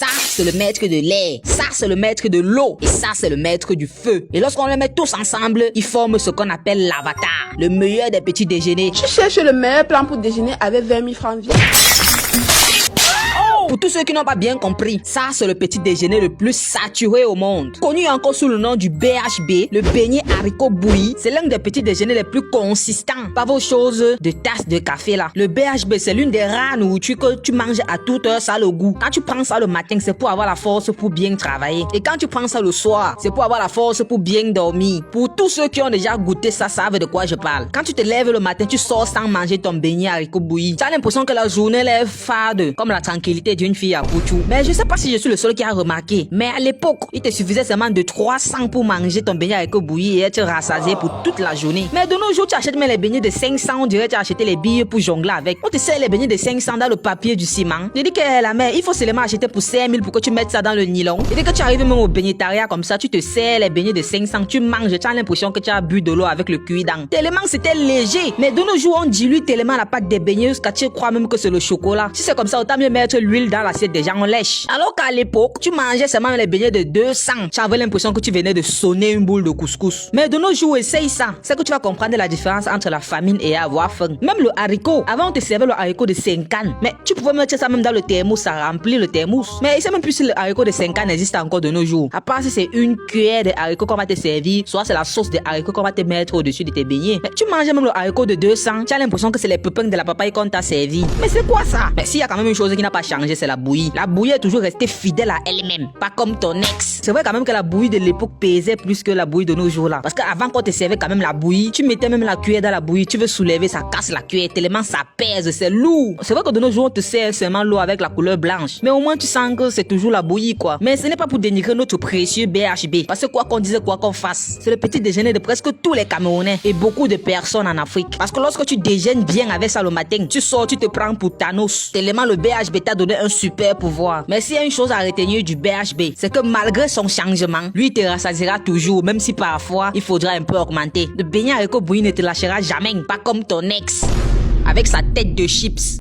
Ça, c'est le maître de l'air. Ça, c'est le maître de l'eau. Et ça, c'est le maître du feu. Et lorsqu'on les met tous ensemble, ils forment ce qu'on appelle l'avatar. Le meilleur des petits déjeuners. Tu cherches le meilleur plan pour déjeuner avec 20 000 francs. Pour tous ceux qui n'ont pas bien compris, ça c'est le petit déjeuner le plus saturé au monde. Connu encore sous le nom du BHB, le beignet haricot bouilli, c'est l'un des petits déjeuners les plus consistants. Pas vos choses de tasse de café là. Le BHB c'est l'une des rares nourritures que tu manges à toute heure, ça a le goût. Quand tu prends ça le matin, c'est pour avoir la force pour bien travailler. Et quand tu prends ça le soir, c'est pour avoir la force pour bien dormir. Pour tous ceux qui ont déjà goûté ça, savent de quoi je parle. Quand tu te lèves le matin, tu sors sans manger ton beignet haricot bouilli. Tu as l'impression que la journée est fade, comme la tranquillité d'une fille à Pouchou. Mais je sais pas si je suis le seul qui a remarqué. Mais à l'époque, il te suffisait seulement de 300 pour manger ton beignet haricot bouilli et être rassasié pour toute la journée. Mais de nos jours, tu achètes même les beignets de 500, on dirait que tu as acheté les billes pour jongler avec. On te sert les beignets de 500 dans le papier du ciment. Je dis que la mère, il faut seulement acheter pour 5000 pour que tu mettes ça dans le nylon. Et dès que tu arrives même au beignétariat comme ça, tu te sers les beignets de 500, tu manges, tu as l'impression que tu as bu de l'eau avec le cuit-dent. Tellement c'était léger. Mais de nos jours, on dilue tellement la pâte des beignets jusqu'à tu crois même que c'est le chocolat. Si c'est comme ça, autant mieux mettre l'huile dans l'assiette des gens, on lèche. Alors qu'à l'époque, tu mangeais seulement les beignets de 200. Tu avais l'impression que tu venais de sonner une boule de couscous. Mais de nos jours, essaye ça. C'est que tu vas comprendre la différence entre la famine et avoir faim. Même le haricot. Avant, on te servait le haricot de 5 ans. Mais tu pouvais mettre ça même dans le thermos, ça remplit le thermos. Mais je sais même plus si le haricot de 5 ans existe encore de nos jours. À part si c'est une cuillère de haricot qu'on va te servir, soit c'est la sauce de haricot qu'on va te mettre au-dessus de tes beignets. Mais tu mangeais même le haricot de 200. Tu as l'impression que c'est les pépins de la papaye qu'on t'a servi. Mais c'est quoi ça? Mais s'il y a quand même une chose qui n'a pas changé, c'est la bouillie. La bouillie est toujours restée fidèle à elle-même, pas comme ton ex. C'est vrai quand même que la bouillie de l'époque pesait plus que la bouillie de nos jours là. Parce qu'avant qu'on te servait quand même la bouillie, tu mettais même la cuillère dans la bouillie, tu veux soulever, ça casse la cuillère tellement ça pèse, c'est lourd. C'est vrai que de nos jours on te sert seulement l'eau avec la couleur blanche, mais au moins tu sens que c'est toujours la bouillie quoi. Mais ce n'est pas pour dénigrer notre précieux BHB, parce que quoi qu'on dise, quoi qu'on fasse, c'est le petit déjeuner de presque tous les Camerounais et beaucoup de personnes en Afrique. Parce que lorsque tu déjeunes bien avec ça le matin, tu sors, tu te prends pour Thanos. Tellement le BHB t'a donné un super pouvoir. Mais s'il y a une chose à retenir du BHB, c'est que malgré son changement, lui il te rassasiera toujours, même si parfois il faudra un peu augmenter. Le beignet haricot bouilli ne te lâchera jamais, pas comme ton ex avec sa tête de chips.